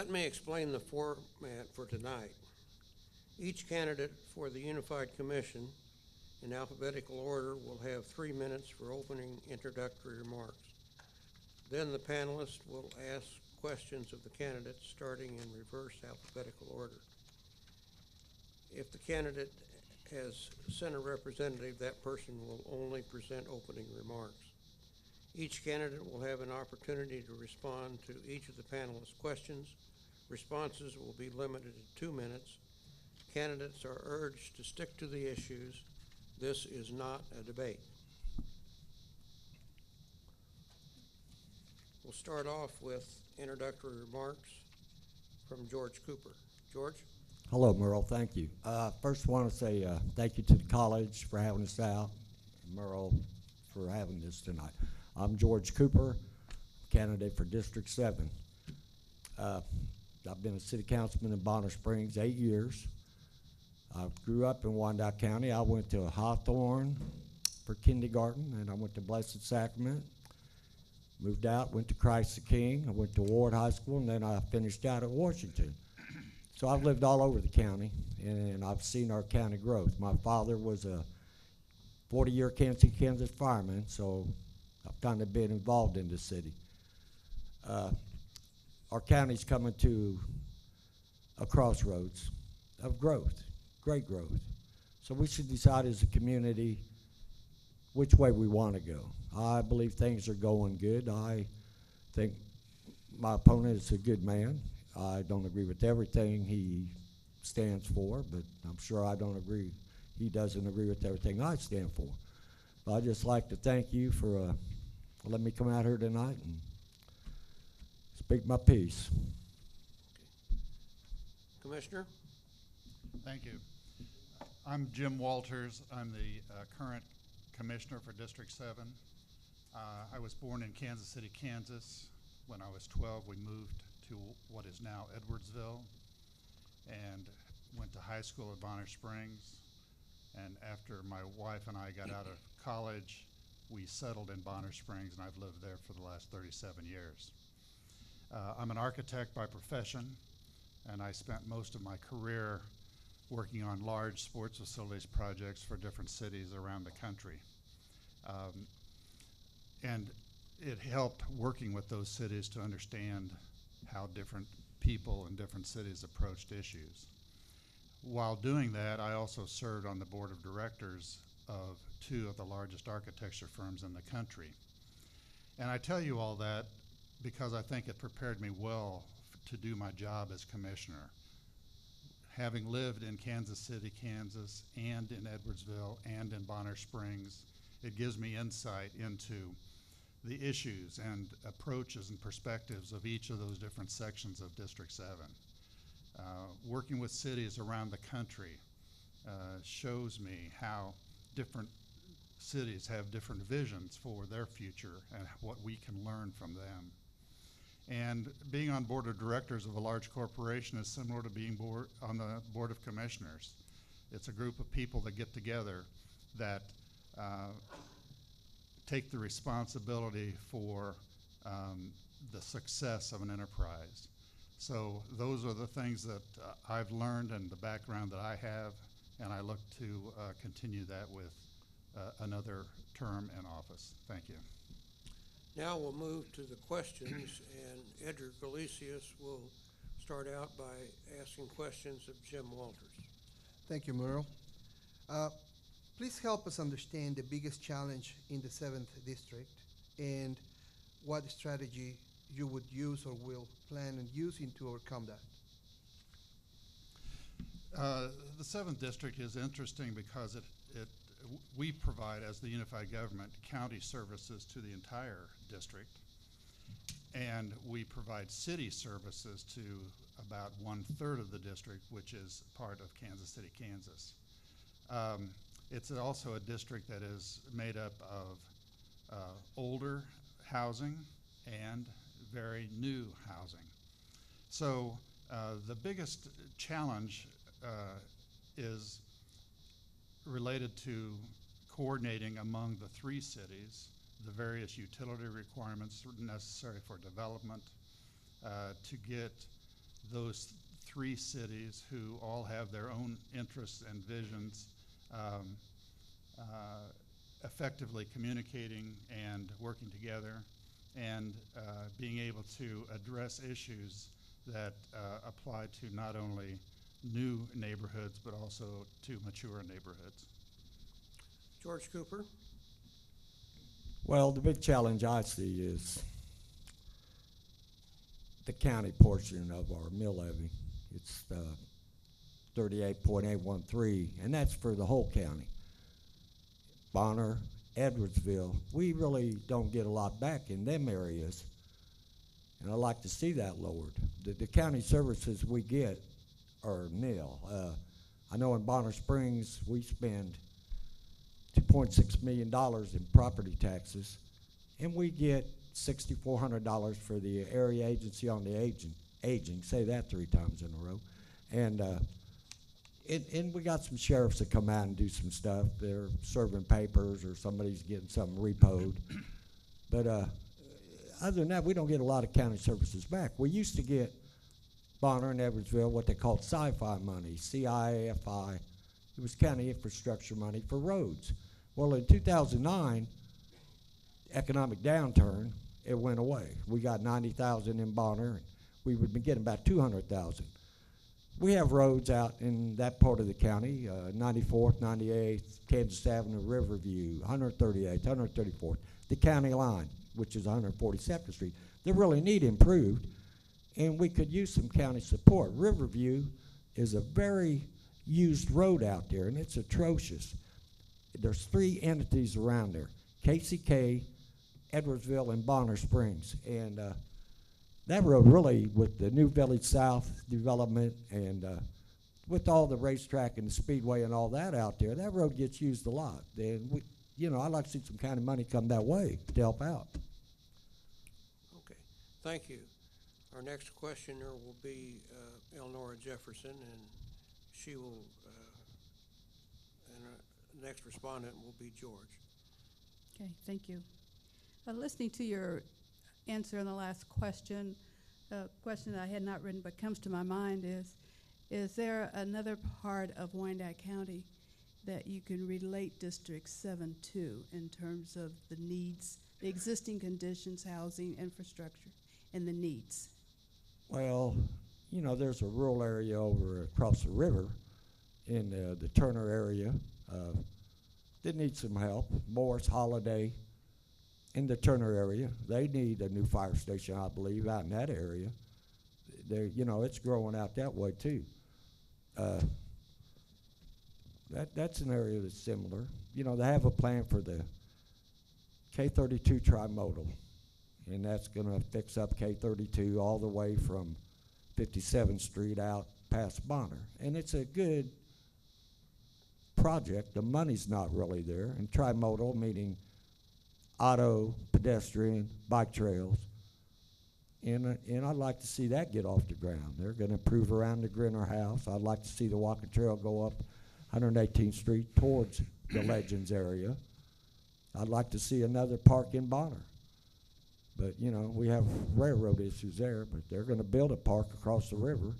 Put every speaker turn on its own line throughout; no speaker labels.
Let me explain the format for tonight. Each candidate for the Unified Commission in alphabetical order will have 3 minutes for opening introductory remarks. Then the panelists will ask questions of the candidates starting in reverse alphabetical order. If the candidate has sent a representative, that person will only present opening remarks. Each candidate will have an opportunity to respond to each of the panelists' questions. Responses will be limited to 2 minutes. Candidates are urged to stick to the issues. This is not a debate. We'll start off with introductory remarks from George Cooper. George?
Hello, Merle. Thank you. First, I want to say thank you to the college for having us out, and Merle for having this tonight. I'm George Cooper, candidate for District 7. I've been a city councilman in Bonner Springs 8 years. I grew up in Wyandotte County. I went to Hawthorne for kindergarten, and I went to Blessed Sacrament. Moved out, went to Christ the King. I went to Ward High School, and then I finished out at Washington. So I've lived all over the county, and I've seen our county growth. My father was a 40-year Kansas fireman, so I've kind of been involved in the city. Our county's coming to a crossroads of growth, great growth. So we should decide as a community which way we want to go. I believe things are going good. I think my opponent is a good man. I don't agree with everything he stands for, but I'm sure he doesn't agree with everything I stand for. But I'd just like to thank you for letting me come out here tonight and speak my piece.
Commissioner?
Thank you. I'm Jim Walters. I'm the current commissioner for District 7. I was born in Kansas City, Kansas. When I was 12, we moved to what is now Edwardsville and went to high school at Bonner Springs. And after my wife and I got out of college, we settled in Bonner Springs, and I've lived there for the last 37 years. I'm an architect by profession, and I spent most of my career working on large sports facilities projects for different cities around the country. And it helped working with those cities to understand how different people in different cities approached issues. While doing that, I also served on the board of directors of 2 of the largest architecture firms in the country. And I tell you all that because I think it prepared me well to do my job as commissioner. Having lived in Kansas City, Kansas, and in Edwardsville, and in Bonner Springs, it gives me insight into the issues and approaches and perspectives of each of those different sections of District 7. Working with cities around the country shows me how different cities have different visions for their future and what we can learn from them. And being on board of directors of a large corporation is similar to being on the board of commissioners. It's a group of people that get together that take the responsibility for the success of an enterprise. So those are the things that I've learned and the background that I have, and I look to continue that with another term in office. Thank you.
Now we'll move to the questions, and Edgar Galicius will start out by asking questions of Jim Walters.
Thank you, Merle. Please help us understand the biggest challenge in the 7th District and what strategy you would use or will plan on using to overcome that.
The 7th District is interesting because we provide, as the unified government, county services to the entire district, and we provide city services to about 1/3 of the district, which is part of Kansas City, Kansas. It's also a district that is made up of older housing and very new housing. So the biggest challenge is related to coordinating among the 3 cities the various utility requirements necessary for development, to get those three cities who all have their own interests and visions effectively communicating and working together, and being able to address issues that apply to not only new neighborhoods but also to mature neighborhoods.
George Cooper?
Well, the big challenge I see is the county portion of our mill levy. It's 38.813, and that's for the whole county. Bonner, Edwardsville, we really don't get a lot back in them areas, and I'd like to see that lowered. The county services we get are nil. I know in Bonner Springs we spend $2.6 million in property taxes, and we get $6,400 for the area agency on the aging. Say that 3 times in a row. And we got some sheriffs that come out and do some stuff. They're serving papers or somebody's getting something repoed. But other than that, we don't get a lot of county services back. We used to get Bonner and Edwardsville what they called CIFI money, CIFI. It was county infrastructure money for roads. Well, in 2009, economic downturn, it went away. We got 90,000 in Bonner, and we would be getting about 200,000. We have roads out in that part of the county, 94th, 98th, Kansas Avenue, Riverview, 138th, 134th, the county line, which is 142nd Street. They really need improved, and we could use some county support. Riverview is a very used road out there, and it's atrocious. There's 3 entities around there, KCK, Edwardsville, and Bonner Springs. And that road really, with the new Village South development and with all the racetrack and the speedway and all that out there, that road gets used a lot. And we, I'd like to see some kind of money come that way to help out.
Okay, thank you. Our next questioner will be Elnora Jefferson, and she will, and our next respondent will be George.
Okay, thank you. Listening to your answer on the last question, a question that I had not written but comes to my mind is there another part of Wyandotte County that you can relate District 7 to in terms of the needs, the existing conditions, housing, infrastructure, and the needs?
Well, there's a rural area over across the river in the Turner area that needs some help. Morris, Holiday, in the Turner area, they need a new fire station, I believe, out in that area. It's growing out that way too. That's an area that's similar. They have a plan for the K32 trimodal, and that's going to fix up K32 all the way from 57th Street out past Bonner. And it's a good project. The money's not really there. And trimodal, meaning auto, pedestrian, bike trails. And I'd like to see that get off the ground. They're going to improve around the Grinner House. I'd like to see the walking trail go up 118th Street towards the Legends area. I'd like to see another park in Bonner. But, we have railroad issues there, but they're going to build a park across the river,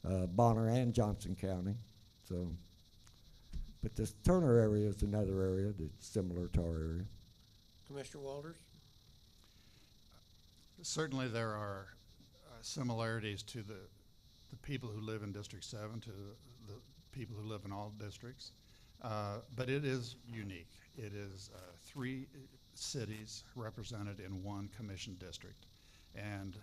Bonner and Johnson County. So, but this Turner area is another area that's similar to our area.
Commissioner Walters?
Certainly there are similarities to the people who live in District 7 to the people who live in all districts, but it is unique. It is 3 cities represented in 1 commission district, and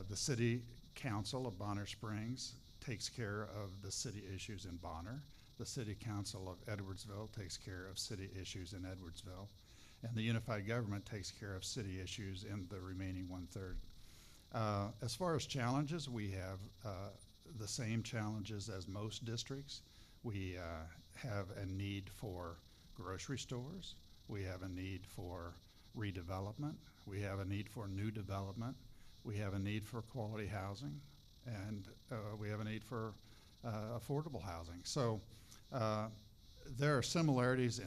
the city council of Bonner Springs takes care of the city issues in Bonner. The city council of Edwardsville takes care of city issues in Edwardsville, and the unified government takes care of city issues in the remaining 1/3. As far as challenges, we have the same challenges as most districts. We have a need for grocery stores. We have a need for redevelopment. We have a need for new development. We have a need for quality housing, and we have a need for affordable housing. So there are similarities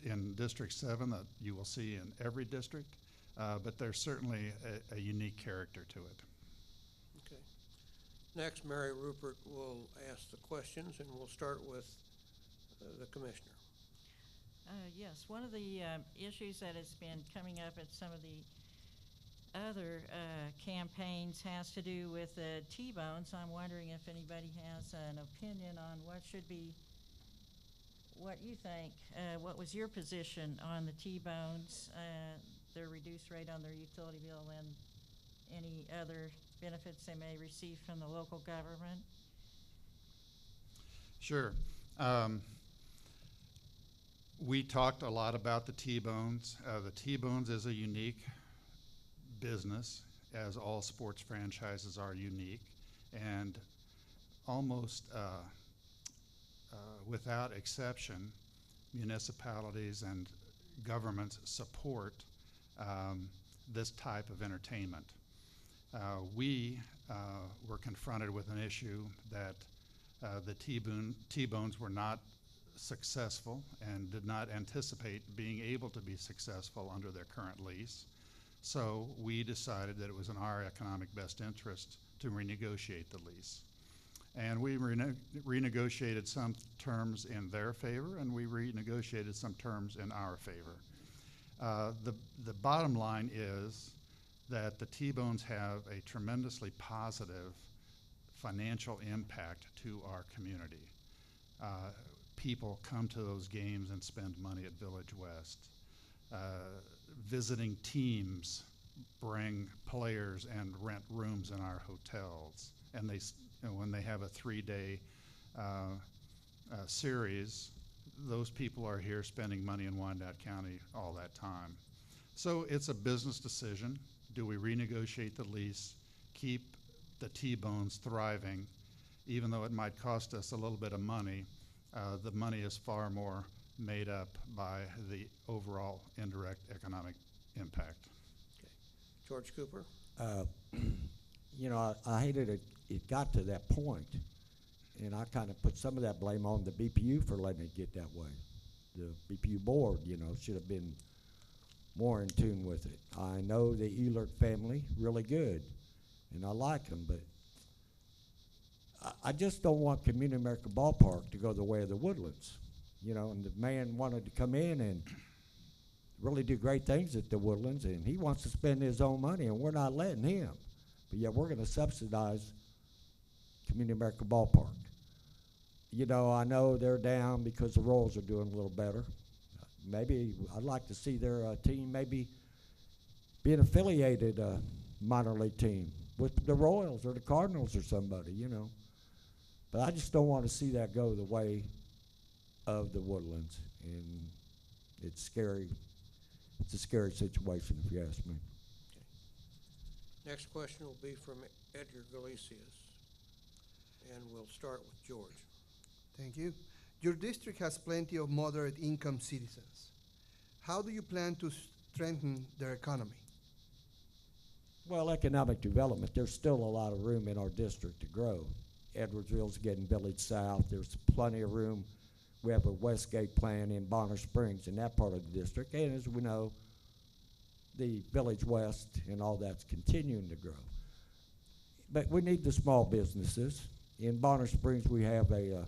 in District 7 that you will see in every district, but there's certainly a unique character to it.
Okay. Next, Mary Rupert will ask the questions, and we'll start with the commissioner.
Yes, one of the issues that has been coming up at some of the other campaigns has to do with the T-bones. I'm wondering if anybody has an opinion on what you think, what was your position on the T-bones, their reduced rate on their utility bill, and any other benefits they may receive from the local government?
Sure. We talked a lot about the T-bones. The T-bones is a unique business, as all sports franchises are unique, and almost without exception, municipalities and governments support this type of entertainment. We were confronted with an issue that the T-bones were not successful and did not anticipate being able to be successful under their current lease. So we decided that it was in our economic best interest to renegotiate the lease. And we renegotiated some terms in their favor, and we renegotiated some terms in our favor. The bottom line is that the T-bones have a tremendously positive financial impact to our community. People come to those games and spend money at Village West. Visiting teams bring players and rent rooms in our hotels. And when they have a 3-day series, those people are here spending money in Wyandotte County all that time. So it's a business decision. Do we renegotiate the lease, keep the T-bones thriving, even though it might cost us a little bit of money? The money is far more made up by the overall indirect economic impact.
Okay. George Cooper?
You know, I hated it got to that point, and I kind of put some of that blame on the BPU for letting it get that way. The BPU board, you know, should have been more in tune with it. I know the Elert family really good, and I like them, but I just don't want Community America Ballpark to go the way of the Woodlands. You know, and the man wanted to come in and really do great things at the Woodlands, and he wants to spend his own money, and we're not letting him. But yet we're going to subsidize Community America Ballpark. You know, I know they're down because the Royals are doing a little better. Maybe I'd like to see their team maybe be an affiliated minor league team with the Royals or the Cardinals or somebody, you know. But I just don't want to see that go the way of the Woodlands, and it's scary. It's a scary situation, if you ask me.
Next question will be from Edgar Galicius, and we'll start with George.
Thank you. Your district has plenty of moderate income citizens. How do you plan to strengthen their economy?
Well, economic development, there's still a lot of room in our district to grow. Edwardsville's getting Village South. There's plenty of room. We have a Westgate plan in Bonner Springs in that part of the district. And as we know, the Village West and all that's continuing to grow. But we need the small businesses. In Bonner Springs, we have a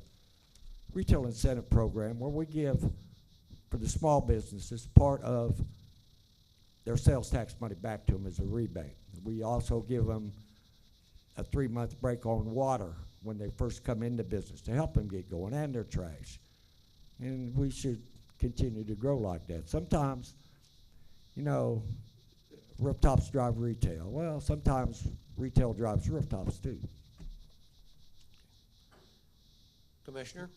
retail incentive program where we give, for the small businesses, part of their sales tax money back to them as a rebate. We also give them a 3-month break on water when they first come into business to help them get going, and their trash. And we should continue to grow like that. Sometimes, you know, rooftops drive retail. Well, sometimes retail drives rooftops too.
Commissioner?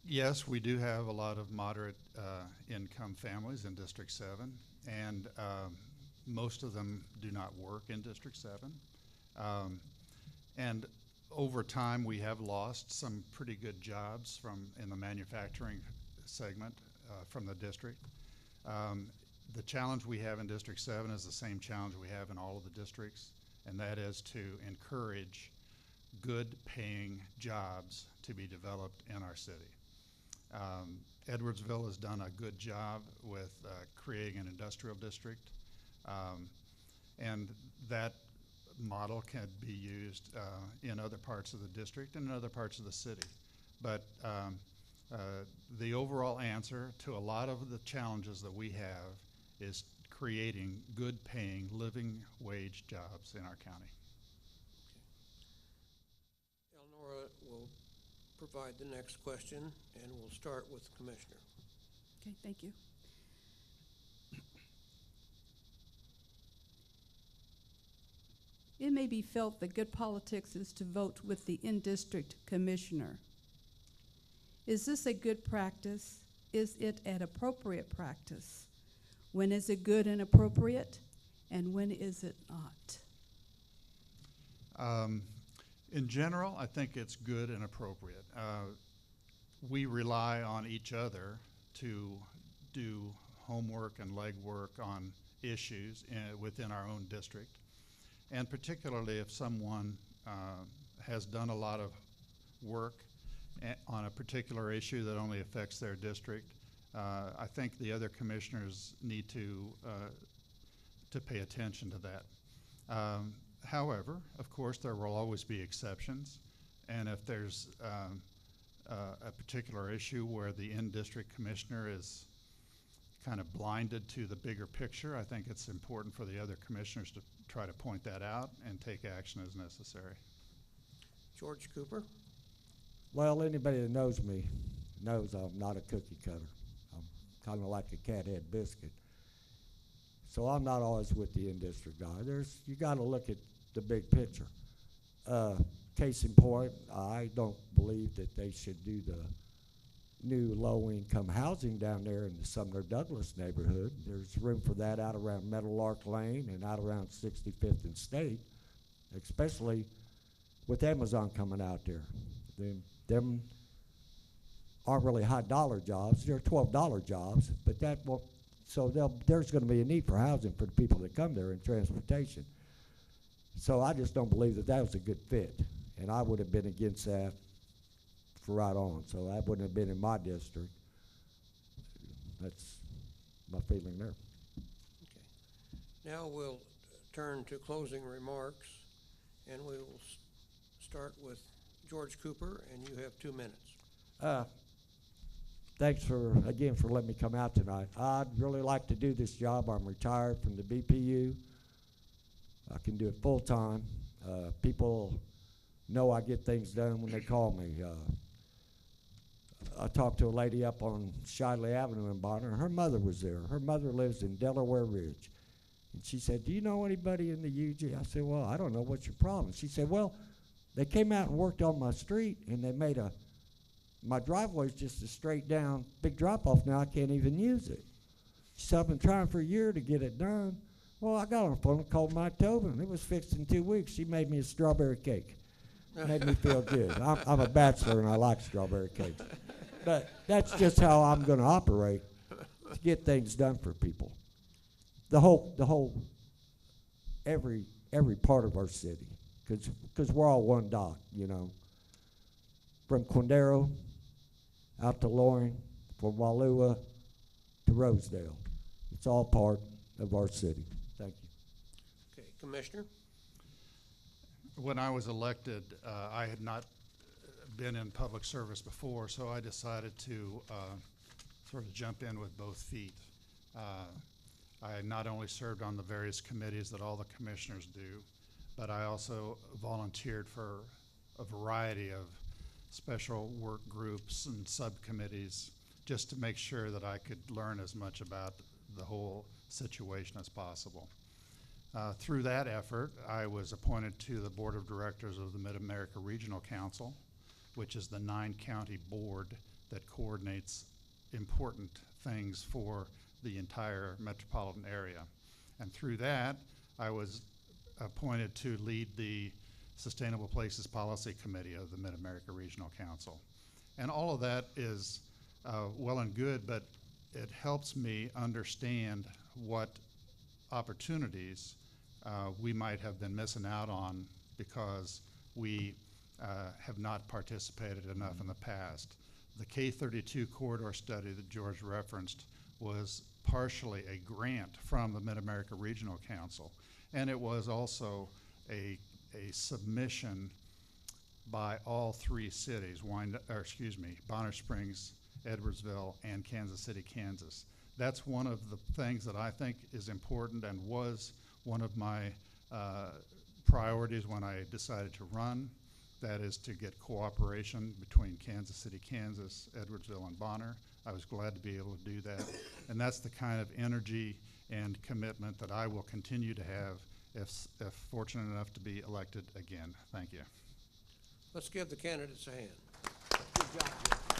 Yes, we do have a lot of moderate income families in District 7, and most of them do not work in District 7. And over time, we have lost some pretty good jobs in the manufacturing segment from the district. The challenge we have in District 7 is the same challenge we have in all of the districts, and that is to encourage good paying jobs to be developed in our city. Edwardsville has done a good job with creating an industrial district, and that model can be used in other parts of the district and in other parts of the city. But the overall answer to a lot of the challenges that we have is creating good paying living wage jobs in our county.
Eleonora will provide the next question, and we'll start with the Commissioner.
Okay, thank you. It may be felt that good politics is to vote with the in-district commissioner. Is this a good practice? Is it an appropriate practice? When is it good and appropriate, and when is it not?
In general, I think it's good and appropriate. We rely on each other to do homework and legwork on issues within our own district. And particularly if someone has done a lot of work on a particular issue that only affects their district, I think the other commissioners need to pay attention to that. However, of course, there will always be exceptions, and if there's a particular issue where the in-district commissioner is kind of blinded to the bigger picture, I think it's important for the other commissioners to try to point that out and take action as necessary.
George Cooper?
Well, anybody that knows me knows I'm not a cookie cutter. I'm kind of like a cat head biscuit. So I'm not always with the in-district guy. You got to look at the big picture. Case in point, I don't believe that they should do the new low-income housing down there in the Sumner Douglas neighborhood. There's room for that out around Meadowlark Lane and out around 65th and State, especially with Amazon coming out there. Them aren't really high-dollar jobs. They're $12 jobs, but that won't. So there's going to be a need for housing for the people that come there and transportation. So I just don't believe that was a good fit, and I would have been against that for right on. So that wouldn't have been in my district. That's my feeling there.
Okay. Now we'll turn to closing remarks, and we will start with George Cooper, and you have 2 minutes.
Thanks again for letting me come out tonight. I'd really like to do this job. I'm retired from the BPU. I can do it full time. People know I get things done when they call me. I talked to a lady up on Shiley Avenue in Bonner. Her mother was there. Her mother lives in Delaware Ridge. And she said, "Do you know anybody in the UG?" I said, "Well, I don't know. What's your problem?" She said, "Well, they came out and worked on my street, and they made my driveway's just a straight down big drop off now. I can't even use it." She said, "I've been trying for a year to get it done." Well, I got on the phone and called Mike Tobin. It was fixed in 2 weeks. She made me a strawberry cake. Made me feel good. I'm a bachelor and I like strawberry cake. But that's just how I'm going to operate to get things done for people. Every part of our city, because we're all one dot, you know. From Quindaro out to Loring, from Wallua to Rosedale. It's all part of our city. Thank you.
Okay, Commissioner?
When I was elected, I had not been in public service before, so I decided to sort of jump in with both feet. I not only served on the various committees that all the commissioners do, but I also volunteered for a variety of special work groups and subcommittees just to make sure that I could learn as much about the whole situation as possible. Through that effort, I was appointed to the Board of Directors of the Mid-America Regional Council, which is the 9-county board that coordinates important things for the entire metropolitan area. And through that, I was appointed to lead the Sustainable Places Policy Committee of the Mid-America Regional Council. And all of that is well and good, but it helps me understand what opportunities we might have been missing out on because we have not participated enough in the past. The K32 corridor study that George referenced was partially a grant from the Mid-America Regional Council, and it was also a submission by all three cities, Bonner Springs, Edwardsville, and Kansas City, Kansas. That's one of the things that I think is important and was one of my priorities when I decided to run. That is to get cooperation between Kansas City, Kansas, Edwardsville, and Bonner. I was glad to be able to do that. And that's the kind of energy and commitment that I will continue to have if fortunate enough to be elected again. Thank you.
Let's give the candidates a hand.
Good job, Jim.